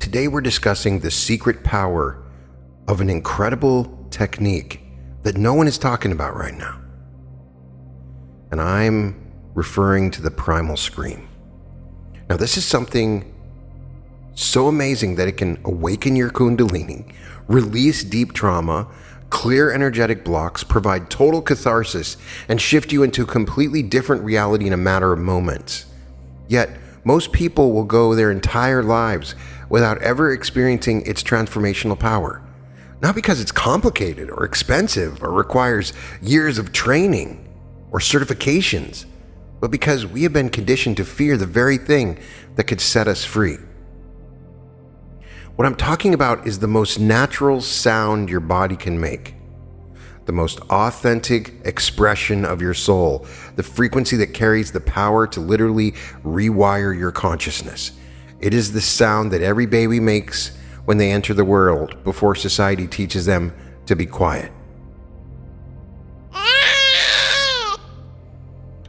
today we're discussing the secret power of an incredible technique that no one is talking about right now. And I'm referring to the primal scream. Now, this is something so amazing that it can awaken your kundalini, release deep trauma, clear energetic blocks, provide total catharsis, and shift you into a completely different reality in a matter of moments. Yet, most people will go their entire lives without ever experiencing its transformational power. Not because it's complicated or expensive or requires years of training or certifications, but because we have been conditioned to fear the very thing that could set us free. What I'm talking about is the most natural sound your body can make, the most authentic expression of your soul, the frequency that carries the power to literally rewire your consciousness. It is the sound that every baby makes when they enter the world before society teaches them to be quiet.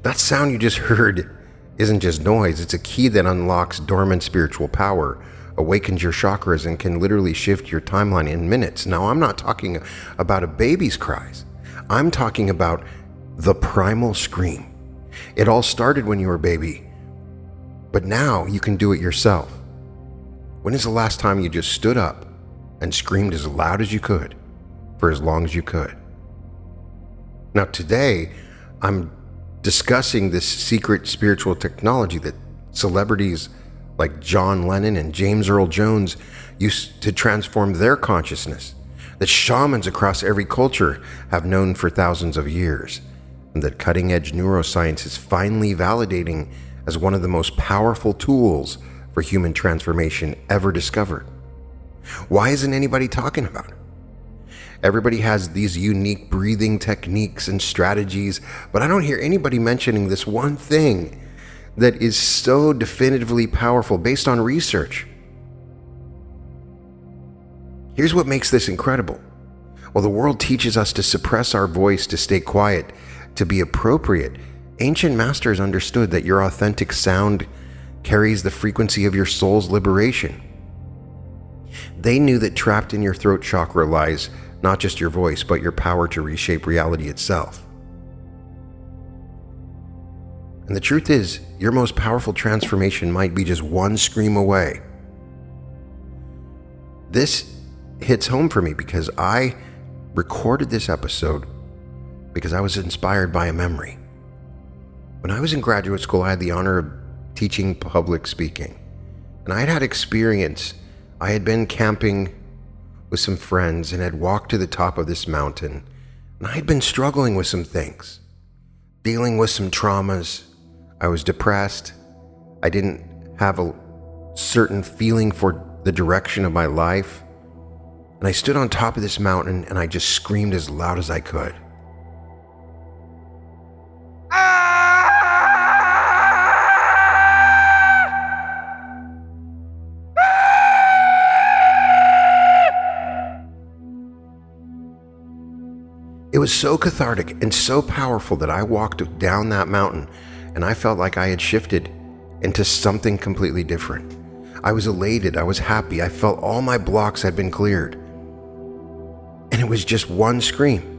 That sound you just heard isn't just noise, it's a key that unlocks dormant spiritual power, awakens your chakras, and can literally shift your timeline in minutes. Now, I'm not talking about a baby's cries. I'm talking about the primal scream. It all started when you were a baby, but now you can do it yourself. When is the last time you just stood up and screamed as loud as you could for as long as you could? Now, today, I'm discussing this secret spiritual technology that celebrities like John Lennon and James Earl Jones used to transform their consciousness, that shamans across every culture have known for thousands of years, and that cutting-edge neuroscience is finally validating as one of the most powerful tools for human transformation ever discovered. Why isn't anybody talking about it? Everybody has these unique breathing techniques and strategies, but I don't hear anybody mentioning this one thing that is so definitively powerful based on research. Here's what makes this incredible. While the world teaches us to suppress our voice, to stay quiet, to be appropriate, ancient masters understood that your authentic sound carries the frequency of your soul's liberation. They knew that trapped in your throat chakra lies not just your voice, but your power to reshape reality itself. And the truth is, your most powerful transformation might be just one scream away. This hits home for me because I recorded this episode because I was inspired by a memory. When I was in graduate school, I had the honor of teaching public speaking. And I had had experience. I had been camping with some friends and had walked to the top of this mountain. And I had been struggling with some things, dealing with some traumas. I was depressed. I didn't have a certain feeling for the direction of my life. And I stood on top of this mountain and I just screamed as loud as I could. It was so cathartic and so powerful that I walked down that mountain and I felt like I had shifted into something completely different. I was elated, I was happy, I felt all my blocks had been cleared. And it was just one scream.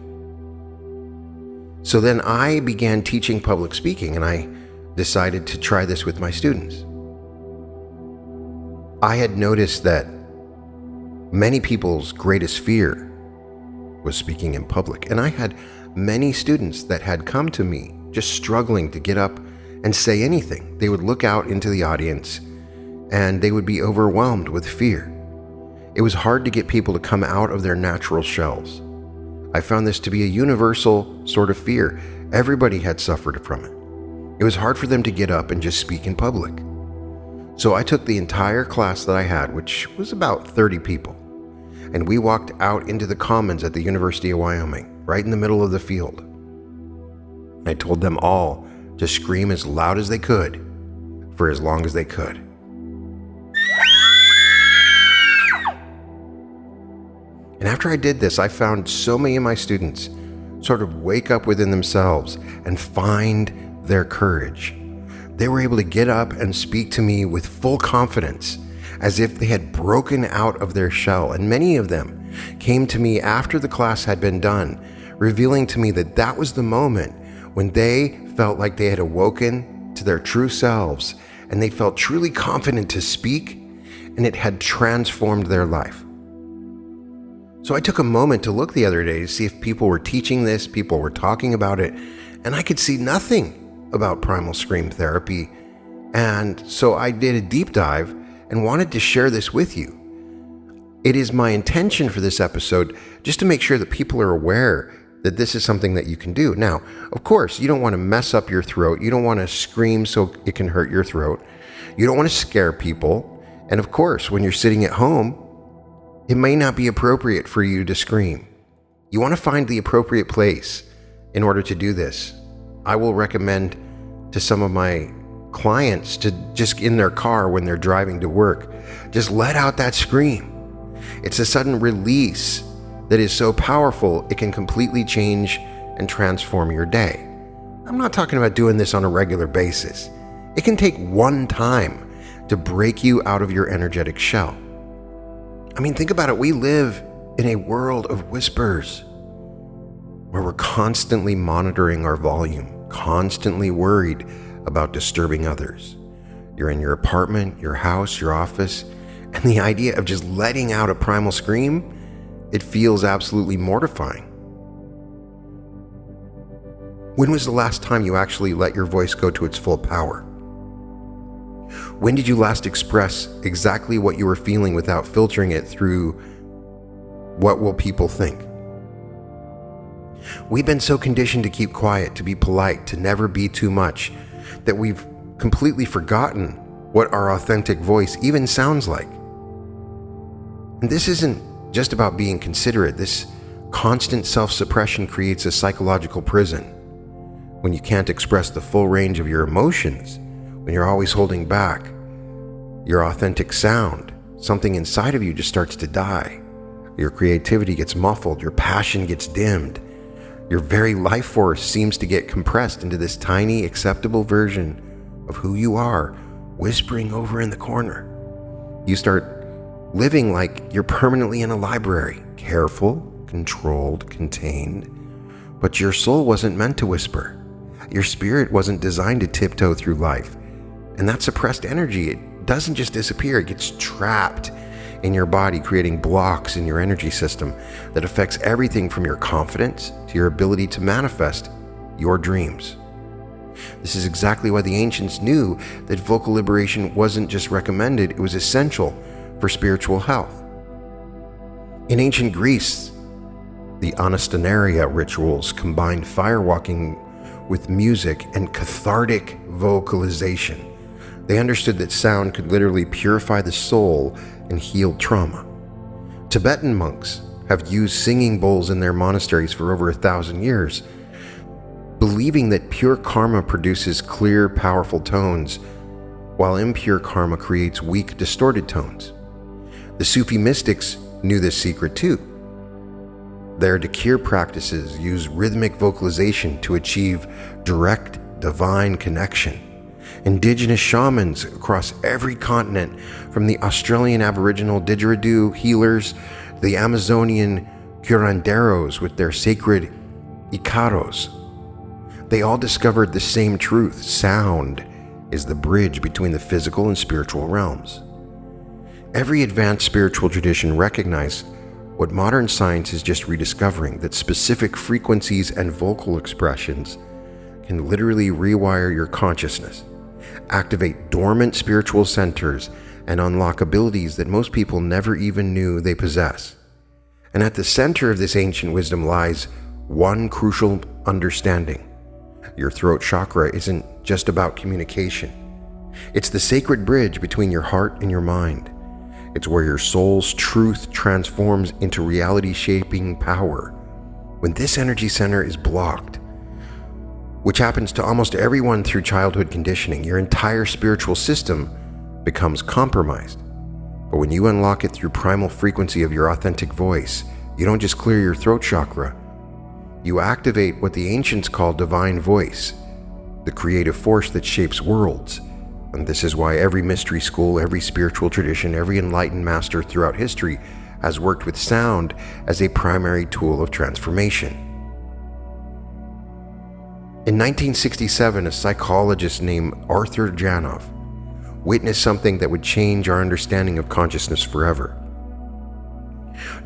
So then I began teaching public speaking and I decided to try this with my students. I had noticed that many people's greatest fear was speaking in public. And I had many students that had come to me just struggling to get up and say anything. They would look out into the audience and they would be overwhelmed with fear. It was hard to get people to come out of their natural shells. I found this to be a universal sort of fear. Everybody had suffered from it. It was hard for them to get up and just speak in public. So I took the entire class that I had, which was about 30 people, and we walked out into the commons at the University of Wyoming, right in the middle of the field. I told them all to scream as loud as they could for as long as they could. And after I did this, I found so many of my students sort of wake up within themselves and find their courage. They were able to get up and speak to me with full confidence. as if they had broken out of their shell. And many of them came to me after the class had been done, revealing to me that that was the moment when they felt like they had awoken to their true selves and they felt truly confident to speak, and it had transformed their life. So I took a moment to look the other day to see if people were teaching this, people were talking about it, and I could see nothing about primal scream therapy. And so I did a deep dive and wanted to share this with you. It is my intention for this episode just to make sure that people are aware that this is something that you can do. Now, of course, you don't want to mess up your throat. You don't want to scream so it can hurt your throat. You don't want to scare people. And of course, when you're sitting at home, it may not be appropriate for you to scream. You want to find the appropriate place in order to do this. I will recommend to some of my clients to just in their car when they're driving to work, just let out that scream. It's a sudden release that is so powerful it can completely change and transform your day. I'm not talking about doing this on a regular basis. It can take one time to break you out of your energetic shell. I mean, think about it. We live in a world of whispers where we're constantly monitoring our volume, constantly worried about disturbing others. You're in your apartment, your house, your office, and the idea of just letting out a primal scream, it feels absolutely mortifying. When was the last time you actually let your voice go to its full power? When did you last express exactly what you were feeling without filtering it through what will people think? We've been so conditioned to keep quiet, to be polite, to never be too much, that we've completely forgotten what our authentic voice even sounds like. And this isn't just about being considerate. This constant self-suppression creates a psychological prison. When you can't express the full range of your emotions, when you're always holding back your authentic sound, something inside of you just starts to die. Your creativity gets muffled, your passion gets dimmed. Your very life force seems to get compressed into this tiny, acceptable version of who you are, whispering over in the corner. You start living like you're permanently in a library, careful, controlled, contained. But your soul wasn't meant to whisper. Your spirit wasn't designed to tiptoe through life. And that suppressed energy, it doesn't just disappear, it gets trapped in your body, creating blocks in your energy system that affects everything from your confidence to your ability to manifest your dreams. This is exactly why the ancients knew that vocal liberation wasn't just recommended, it was essential for spiritual health. In ancient Greece, the anastenaria rituals combined firewalking with music and cathartic vocalization. They understood that sound could literally purify the soul and heal trauma. Tibetan monks have used singing bowls in their monasteries for over 1,000 years, believing that pure karma produces clear, powerful tones, while impure karma creates weak, distorted tones. The Sufi mystics knew this secret too. Their dhikr practices use rhythmic vocalization to achieve direct, divine connection. Indigenous shamans across every continent, from the Australian Aboriginal didgeridoo healers, the Amazonian curanderos with their sacred icaros, they all discovered the same truth: sound is the bridge between the physical and spiritual realms. Every advanced spiritual tradition recognized what modern science is just rediscovering, that specific frequencies and vocal expressions can literally rewire your consciousness, activate dormant spiritual centers, and unlock abilities that most people never even knew they possess. And at the center of this ancient wisdom lies one crucial understanding. Your throat chakra isn't just about communication. It's the sacred bridge between your heart and your mind. It's where your soul's truth transforms into reality-shaping power. When this energy center is blocked, which happens to almost everyone through childhood conditioning, your entire spiritual system becomes compromised. But when you unlock it through primal frequency of your authentic voice, you don't just clear your throat chakra, you activate what the ancients called divine voice, the creative force that shapes worlds. And this is why every mystery school, every spiritual tradition, every enlightened master throughout history has worked with sound as a primary tool of transformation. In 1967, a psychologist named Arthur Janov witnessed something that would change our understanding of consciousness forever.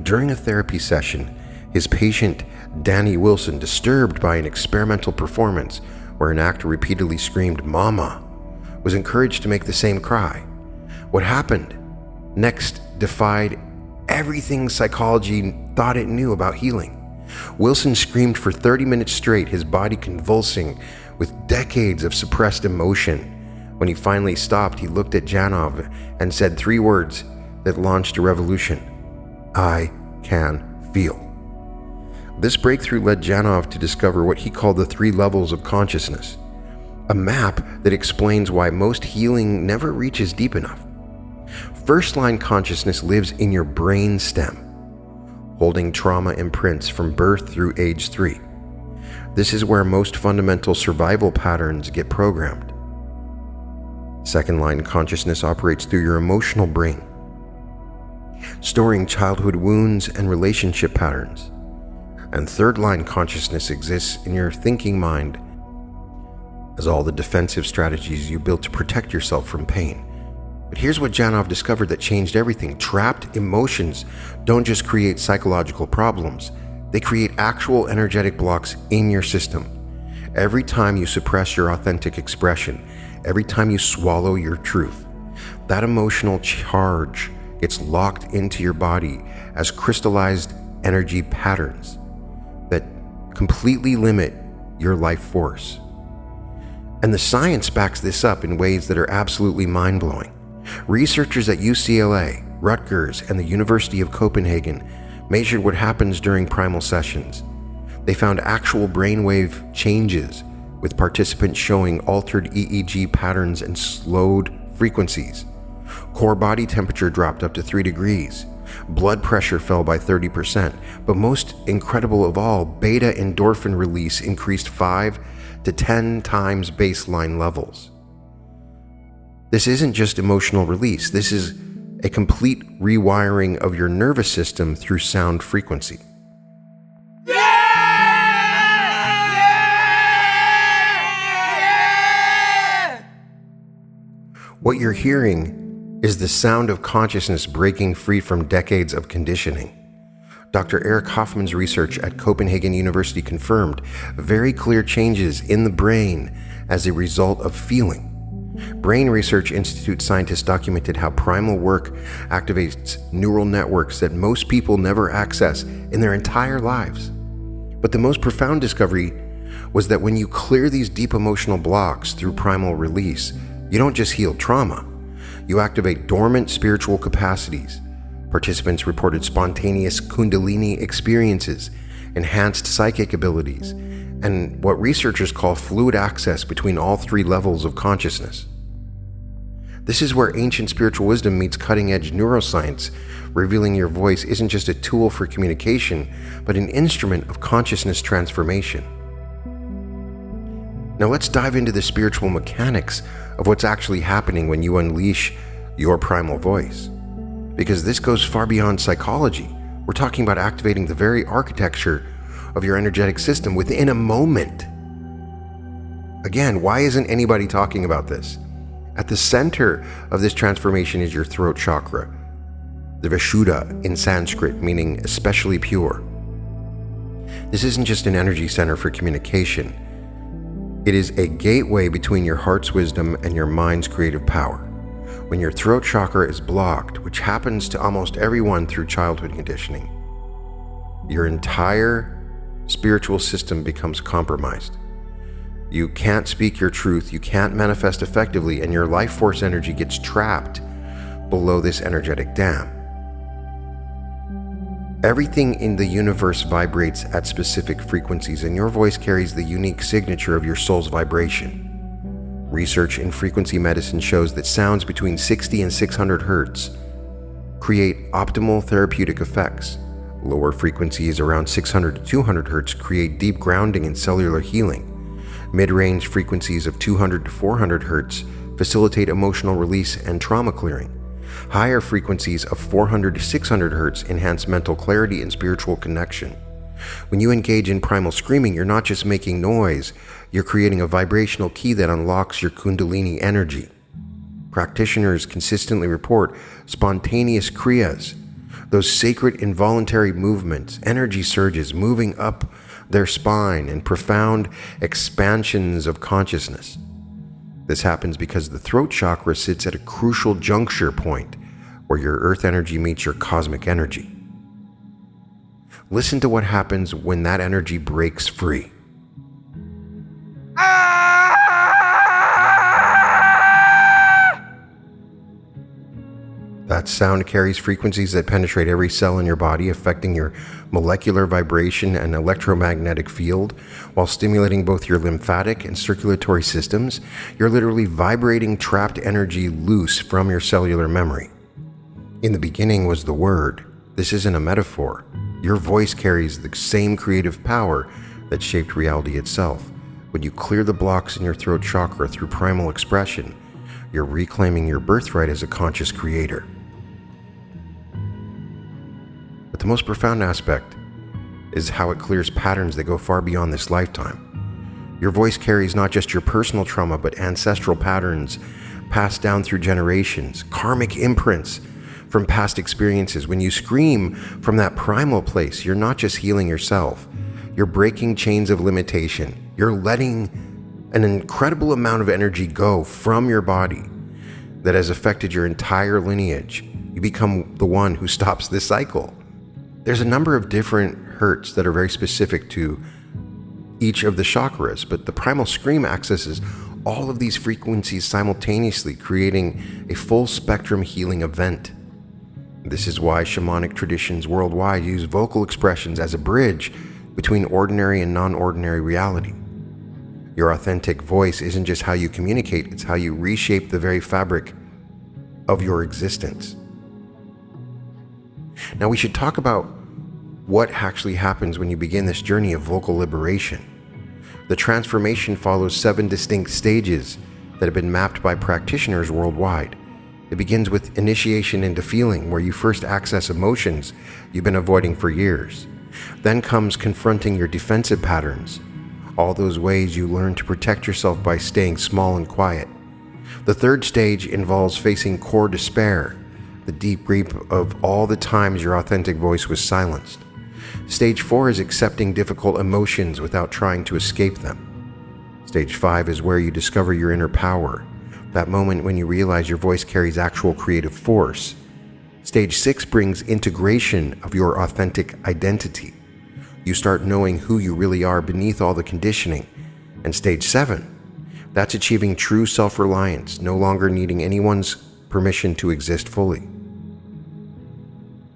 During a therapy session, his patient, Danny Wilson, disturbed by an experimental performance where an actor repeatedly screamed, "Mama," was encouraged to make the same cry. What happened next defied everything psychology thought it knew about healing. Wilson screamed for 30 minutes straight, his body convulsing with decades of suppressed emotion. When he finally stopped, he looked at Janov and said 3 words that launched a revolution: "I can feel." This breakthrough led Janov to discover what he called the 3 levels of consciousness, a map that explains why most healing never reaches deep enough. First-line consciousness lives in your brain stem, holding trauma imprints from birth through age 3. This is where most fundamental survival patterns get programmed. Second-line consciousness operates through your emotional brain, storing childhood wounds and relationship patterns. And third-line consciousness exists in your thinking mind as all the defensive strategies you built to protect yourself from pain. But here's what Janov discovered that changed everything. Trapped emotions don't just create psychological problems, they create actual energetic blocks in your system. Every time you suppress your authentic expression, every time you swallow your truth, that emotional charge gets locked into your body as crystallized energy patterns that completely limit your life force. And the science backs this up in ways that are absolutely mind-blowing. Researchers at UCLA, Rutgers, and the University of Copenhagen measured what happens during primal sessions. They found actual brainwave changes, with participants showing altered EEG patterns and slowed frequencies. Core body temperature dropped up to 3 degrees. Blood pressure fell by 30%. But most incredible of all, beta endorphin release increased 5 to 10 times baseline levels. This isn't just emotional release. This is a complete rewiring of your nervous system through sound frequency. What you're hearing is the sound of consciousness breaking free from decades of conditioning. Dr. Eric Hoffman's research at Copenhagen University confirmed very clear changes in the brain as a result of feeling. Brain Research Institute scientists documented how primal work activates neural networks that most people never access in their entire lives. But the most profound discovery was that when you clear these deep emotional blocks through primal release, you don't just heal trauma, you activate dormant spiritual capacities. Participants reported spontaneous Kundalini experiences, enhanced psychic abilities, and what researchers call fluid access between all 3 levels of consciousness. This is where ancient spiritual wisdom meets cutting-edge neuroscience, revealing your voice isn't just a tool for communication, but an instrument of consciousness transformation. Now let's dive into the spiritual mechanics of what's actually happening when you unleash your primal voice. Because this goes far beyond psychology. We're talking about activating the very architecture of your energetic system within a moment. Again, why isn't anybody talking about this? At the center of this transformation is your throat chakra, the Vishuddha in Sanskrit, meaning especially pure. This isn't just an energy center for communication. It is a gateway between your heart's wisdom and your mind's creative power. When your throat chakra is blocked, which happens to almost everyone through childhood conditioning, your entire spiritual system becomes compromised. You can't speak your truth, you can't manifest effectively, and your life force energy gets trapped below this energetic dam. Everything in the universe vibrates at specific frequencies, and your voice carries the unique signature of your soul's vibration. Research in frequency medicine shows that sounds between 60 and 600 hertz create optimal therapeutic effects. Lower frequencies around 600 to 200 hertz create deep grounding and cellular healing. Mid-range frequencies of 200 to 400 hertz facilitate emotional release and trauma clearing. Higher frequencies of 400 to 600 Hz enhance mental clarity and spiritual connection. When you engage in primal screaming, you're not just making noise, you're creating a vibrational key that unlocks your Kundalini energy. Practitioners consistently report spontaneous kriyas, those sacred involuntary movements, energy surges moving up their spine, and profound expansions of consciousness. This happens because the throat chakra sits at a crucial juncture point where your earth energy meets your cosmic energy. Listen to what happens when that energy breaks free. That sound carries frequencies that penetrate every cell in your body, affecting your molecular vibration and electromagnetic field. While stimulating both your lymphatic and circulatory systems, you're literally vibrating trapped energy loose from your cellular memory. In the beginning was the Word. This isn't a metaphor. Your voice carries the same creative power that shaped reality itself. When you clear the blocks in your throat chakra through primal expression, you're reclaiming your birthright as a conscious creator. But the most profound aspect is how it clears patterns that go far beyond this lifetime. Your voice carries not just your personal trauma, but ancestral patterns passed down through generations, karmic imprints from past experiences. When you scream from that primal place, you're not just healing yourself, you're breaking chains of limitation. You're letting an incredible amount of energy go from your body that has affected your entire lineage. You become the one who stops this cycle. There's a number of different hertz that are very specific to each of the chakras, but the primal scream accesses all of these frequencies simultaneously, creating a full spectrum healing event. This is why shamanic traditions worldwide use vocal expressions as a bridge between ordinary and non-ordinary reality. Your authentic voice isn't just how you communicate, it's how you reshape the very fabric of your existence. Now we should talk about what actually happens when you begin this journey of vocal liberation. The transformation follows 7 distinct stages that have been mapped by practitioners worldwide. It begins with initiation into feeling, where you first access emotions you've been avoiding for years. Then comes confronting your defensive patterns, all those ways you learn to protect yourself by staying small and quiet. The third stage involves facing core despair, the deep grief of all the times your authentic voice was silenced. Stage 4 is accepting difficult emotions without trying to escape them. Stage 5 is where you discover your inner power, that moment when you realize your voice carries actual creative force. Stage 6 brings integration of your authentic identity. You start knowing who you really are beneath all the conditioning. And stage 7, that's achieving true self-reliance, no longer needing anyone's permission to exist fully.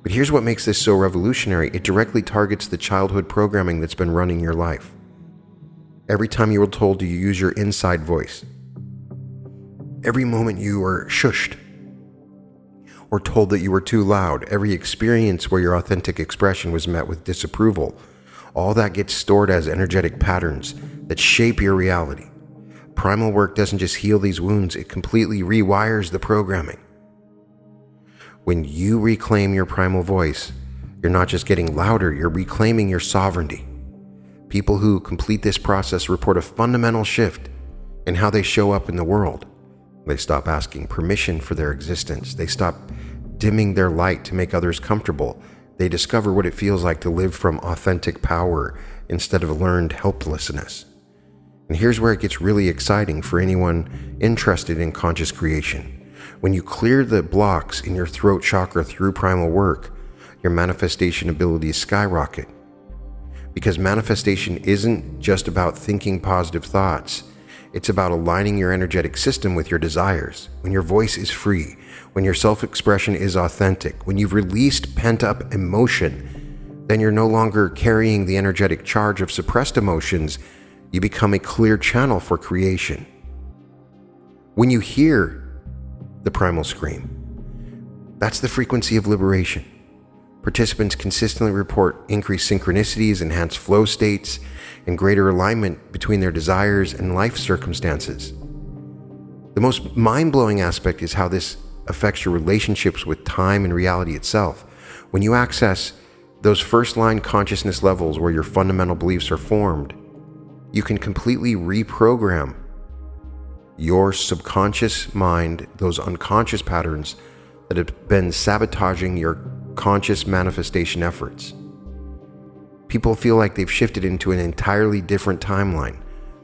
But here's what makes this so revolutionary. It directly targets the childhood programming that's been running your life. Every time you were told to use your inside voice, every moment you were shushed or told that you were too loud, every experience where your authentic expression was met with disapproval, all that gets stored as energetic patterns that shape your reality. Primal work doesn't just heal these wounds, it completely rewires the programming. When you reclaim your primal voice, you're not just getting louder, you're reclaiming your sovereignty. People who complete this process report a fundamental shift in how they show up in the world. They stop asking permission for their existence. They stop dimming their light to make others comfortable. They discover what it feels like to live from authentic power instead of learned helplessness. And here's where it gets really exciting for anyone interested in conscious creation. When you clear the blocks in your throat chakra through primal work, your manifestation abilities skyrocket. Because manifestation isn't just about thinking positive thoughts. It's about aligning your energetic system with your desires. When your voice is free, when your self-expression is authentic, when you've released pent-up emotion, then you're no longer carrying the energetic charge of suppressed emotions. You become a clear channel for creation. When you hear the primal scream, that's the frequency of liberation. Participants consistently report increased synchronicities, enhanced flow states, and greater alignment between their desires and life circumstances. The most mind-blowing aspect is how this affects your relationships with time and reality itself. When you access those first-line consciousness levels where your fundamental beliefs are formed, you can completely reprogram your subconscious mind, those unconscious patterns that have been sabotaging your conscious manifestation efforts. People feel like they've shifted into an entirely different timeline,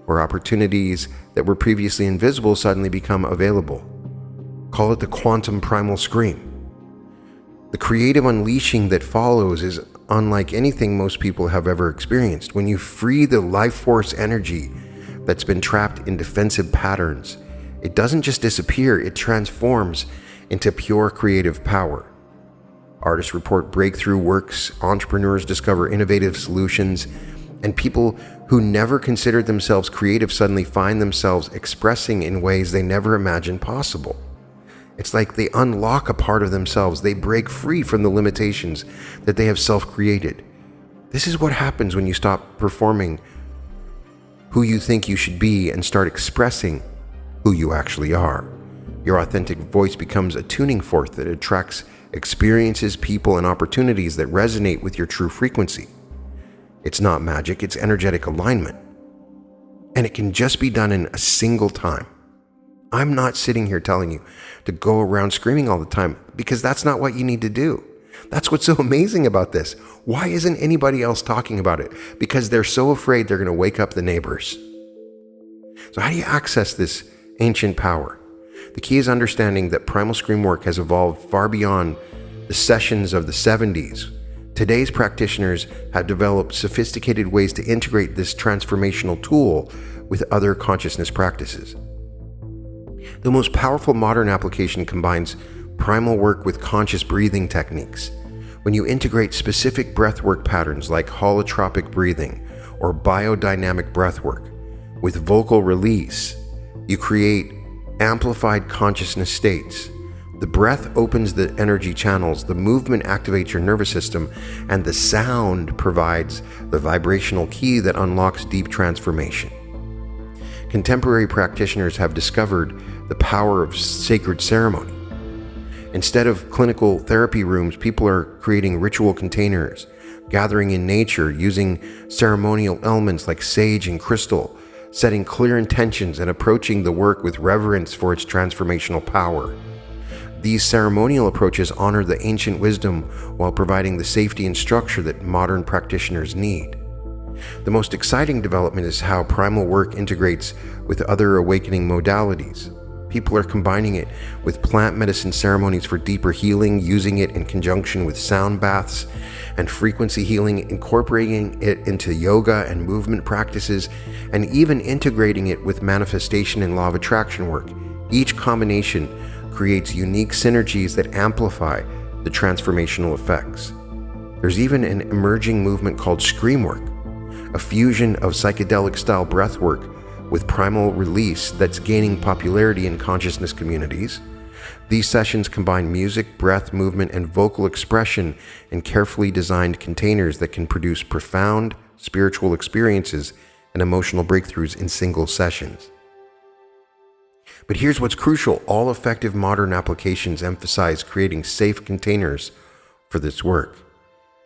where opportunities that were previously invisible suddenly become available. Call it the quantum primal scream. The creative unleashing that follows is unlike anything most people have ever experienced. When you free the life force energy that's been trapped in defensive patterns, it doesn't just disappear, it transforms into pure creative power. Artists report breakthrough works, entrepreneurs discover innovative solutions, and people who never considered themselves creative suddenly find themselves expressing in ways they never imagined possible. It's like they unlock a part of themselves. They break free from the limitations that they have self-created. This is what happens when you stop performing who you think you should be and start expressing who you actually are. Your authentic voice becomes a tuning fork that attracts experiences, people, and opportunities that resonate with your true frequency. It's not magic, it's energetic alignment. And it can just be done in a single time. I'm not sitting here telling you to go around screaming all the time, because that's not what you need to do. That's what's so amazing about this. Why isn't anybody else talking about it? Because they're so afraid they're going to wake up the neighbors. So how do you access this ancient power? The key is understanding that primal scream work has evolved far beyond the sessions of the 70s. Today's practitioners have developed sophisticated ways to integrate this transformational tool with other consciousness practices. The most powerful modern application combines primal work with conscious breathing techniques. When you integrate specific breathwork patterns like holotropic breathing or biodynamic breathwork with vocal release, you create amplified consciousness states. The breath opens the energy channels, the movement activates your nervous system, and the sound provides the vibrational key that unlocks deep transformation. Contemporary practitioners have discovered the power of sacred ceremony. Instead of clinical therapy rooms, people are creating ritual containers, gathering in nature, using ceremonial elements like sage and crystal, setting clear intentions and approaching the work with reverence for its transformational power. These ceremonial approaches honor the ancient wisdom while providing the safety and structure that modern practitioners need. The most exciting development is how primal work integrates with other awakening modalities. People are combining it with plant medicine ceremonies for deeper healing, using it in conjunction with sound baths and frequency healing, incorporating it into yoga and movement practices, and even integrating it with manifestation and law of attraction work. Each combination creates unique synergies that amplify the transformational effects. There's even an emerging movement called scream work, a fusion of psychedelic-style breathwork with primal release that's gaining popularity in consciousness communities. These sessions combine music, breath, movement, and vocal expression in carefully designed containers that can produce profound spiritual experiences and emotional breakthroughs in single sessions. But here's what's crucial. All effective modern applications emphasize creating safe containers for this work.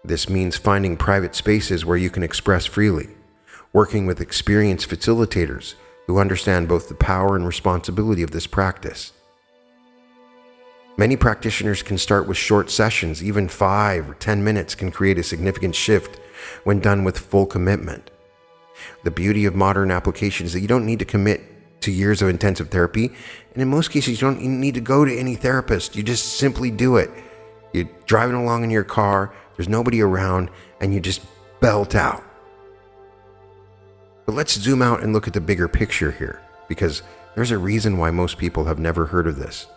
This means finding private spaces where you can express freely, working with experienced facilitators who understand both the power and responsibility of this practice. Many practitioners can start with short sessions. Even 5 or 10 minutes can create a significant shift when done with full commitment. The beauty of modern applications is that you don't need to commit to years of intensive therapy, and in most cases you don't need to go to any therapist. You just simply do it. You're driving along in your car, there's nobody around, and you just belt out. But let's zoom out and look at the bigger picture here, because there's a reason why most people have never heard of this,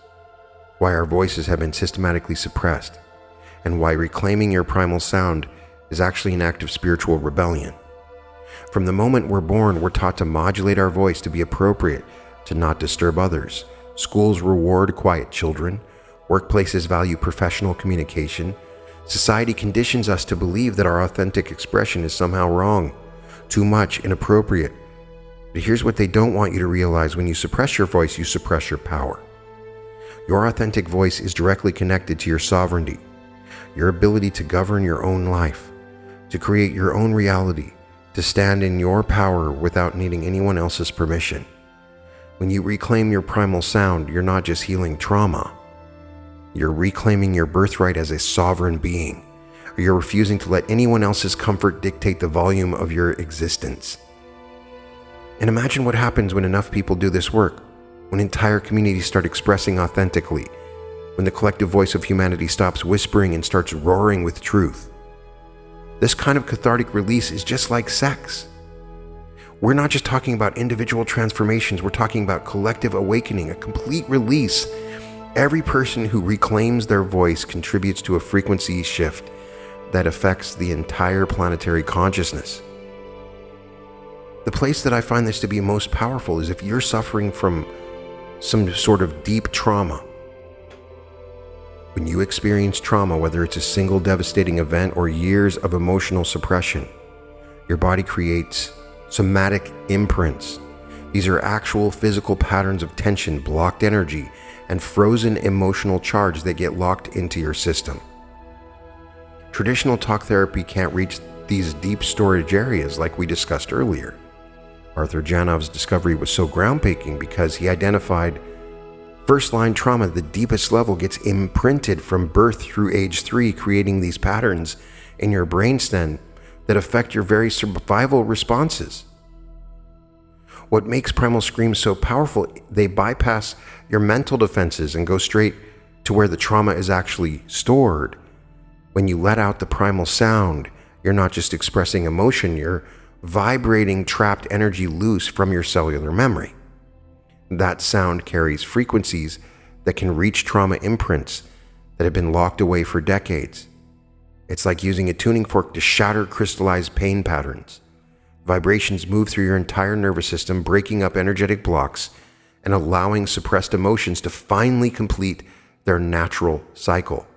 why our voices have been systematically suppressed, and why reclaiming your primal sound is actually an act of spiritual rebellion. From the moment we're born, we're taught to modulate our voice to be appropriate, to not disturb others. Schools reward quiet children. Workplaces value professional communication. Society conditions us to believe that our authentic expression is somehow wrong, too much, inappropriate. But here's what they don't want you to realize: when you suppress your voice, you suppress your power. Your authentic voice is directly connected to your sovereignty, your ability to govern your own life, to create your own reality, to stand in your power without needing anyone else's permission. When you reclaim your primal sound, you're not just healing trauma. You're reclaiming your birthright as a sovereign being. You're refusing to let anyone else's comfort dictate the volume of your existence. And imagine what happens when enough people do this work, when entire communities start expressing authentically, when the collective voice of humanity stops whispering and starts roaring with truth. This kind of cathartic release is just like sex. We're not just talking about individual transformations, we're talking about collective awakening, a complete release. Every person who reclaims their voice contributes to a frequency shift that affects the entire planetary consciousness. The place that I find this to be most powerful is if you're suffering from some sort of deep trauma. When you experience trauma, whether it's a single devastating event or years of emotional suppression, your body creates somatic imprints. These are actual physical patterns of tension, blocked energy, and frozen emotional charge that get locked into your system. Traditional talk therapy can't reach these deep storage areas like we discussed earlier. Arthur Janov's discovery was so groundbreaking because he identified first-line trauma at the deepest level gets imprinted from birth through age 3, creating these patterns in your brainstem that affect your very survival responses. What makes primal screams so powerful, they bypass your mental defenses and go straight to where the trauma is actually stored. When you let out the primal sound, you're not just expressing emotion, you're vibrating trapped energy loose from your cellular memory. That sound carries frequencies that can reach trauma imprints that have been locked away for decades. It's like using a tuning fork to shatter crystallized pain patterns. Vibrations move through your entire nervous system, breaking up energetic blocks and allowing suppressed emotions to finally complete their natural cycle.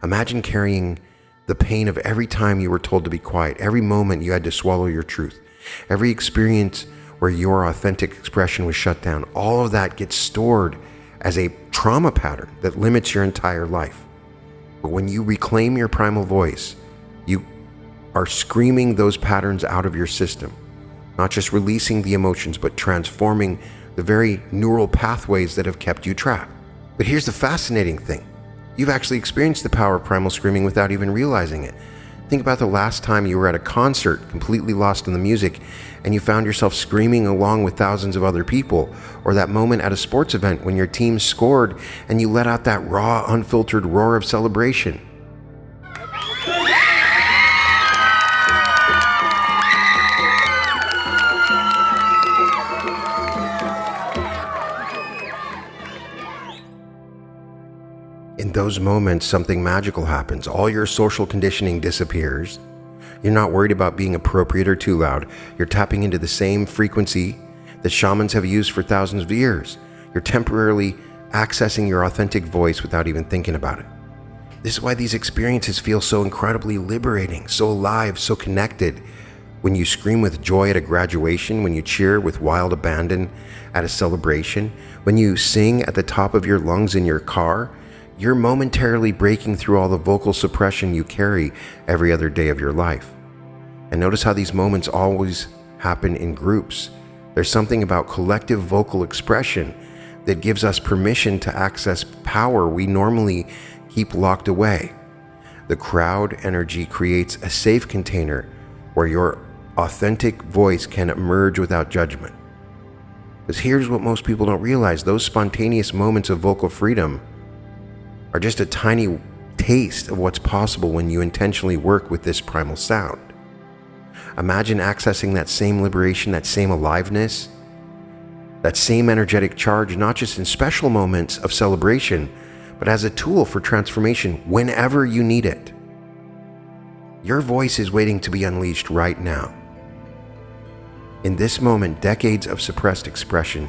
Imagine carrying the pain of every time you were told to be quiet, every moment you had to swallow your truth, every experience where your authentic expression was shut down. All of that gets stored as a trauma pattern that limits your entire life. But when you reclaim your primal voice, you are screaming those patterns out of your system, not just releasing the emotions, but transforming the very neural pathways that have kept you trapped. But here's the fascinating thing. You've actually experienced the power of primal screaming without even realizing it. Think about the last time you were at a concert, completely lost in the music, and you found yourself screaming along with thousands of other people, or that moment at a sports event when your team scored and you let out that raw, unfiltered roar of celebration. In those moments, something magical happens. All your social conditioning disappears. You're not worried about being appropriate or too loud. You're tapping into the same frequency that shamans have used for thousands of years. You're temporarily accessing your authentic voice without even thinking about it. This is why these experiences feel so incredibly liberating, so alive, so connected. When you scream with joy at a graduation, when you cheer with wild abandon at a celebration, when you sing at the top of your lungs in your car, you're momentarily breaking through all the vocal suppression you carry every other day of your life. And notice how these moments always happen in groups. There's something about collective vocal expression that gives us permission to access power we normally keep locked away. The crowd energy creates a safe container where your authentic voice can emerge without judgment. Because here's what most people don't realize: those spontaneous moments of vocal freedom are just a tiny taste of what's possible when you intentionally work with this primal sound. Imagine accessing that same liberation, that same aliveness, that same energetic charge, not just in special moments of celebration, but as a tool for transformation whenever you need it. Your voice is waiting to be unleashed right now. In this moment, decades of suppressed expression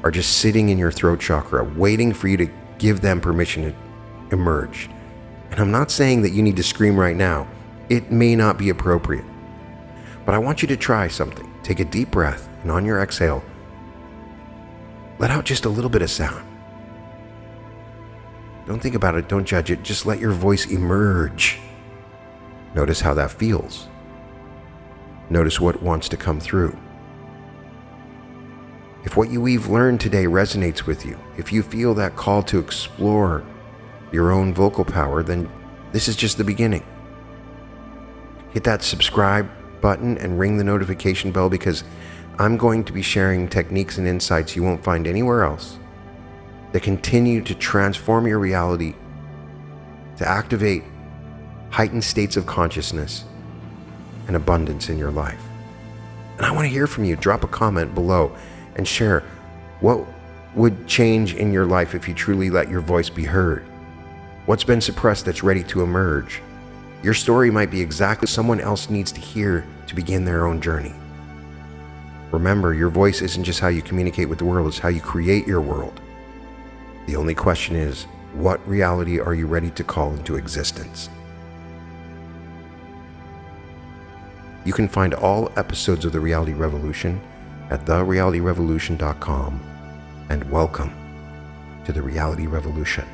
are just sitting in your throat chakra, waiting for you to give them permission to emerge. And I'm not saying that you need to scream right now. It may not be appropriate. But I want you to try something. Take a deep breath And on your exhale, let out just a little bit of sound. Don't think about it, don't judge it, just let your voice emerge. Notice how that feels. Notice what wants to come through. If what you've learned today resonates with you, if you feel that call to explore your own vocal power, then this is just the beginning. Hit that subscribe button and ring the notification bell, because I'm going to be sharing techniques and insights you won't find anywhere else that continue to transform your reality, to activate heightened states of consciousness and abundance in your life. And I want to hear from you. Drop a comment below and share what would change in your life if you truly let your voice be heard. What's been suppressed that's ready to emerge? Your story might be exactly what someone else needs to hear to begin their own journey. Remember, your voice isn't just how you communicate with the world, it's how you create your world. The only question is, what reality are you ready to call into existence? You can find all episodes of The Reality Revolution at therealityrevolution.com, and welcome to The Reality Revolution.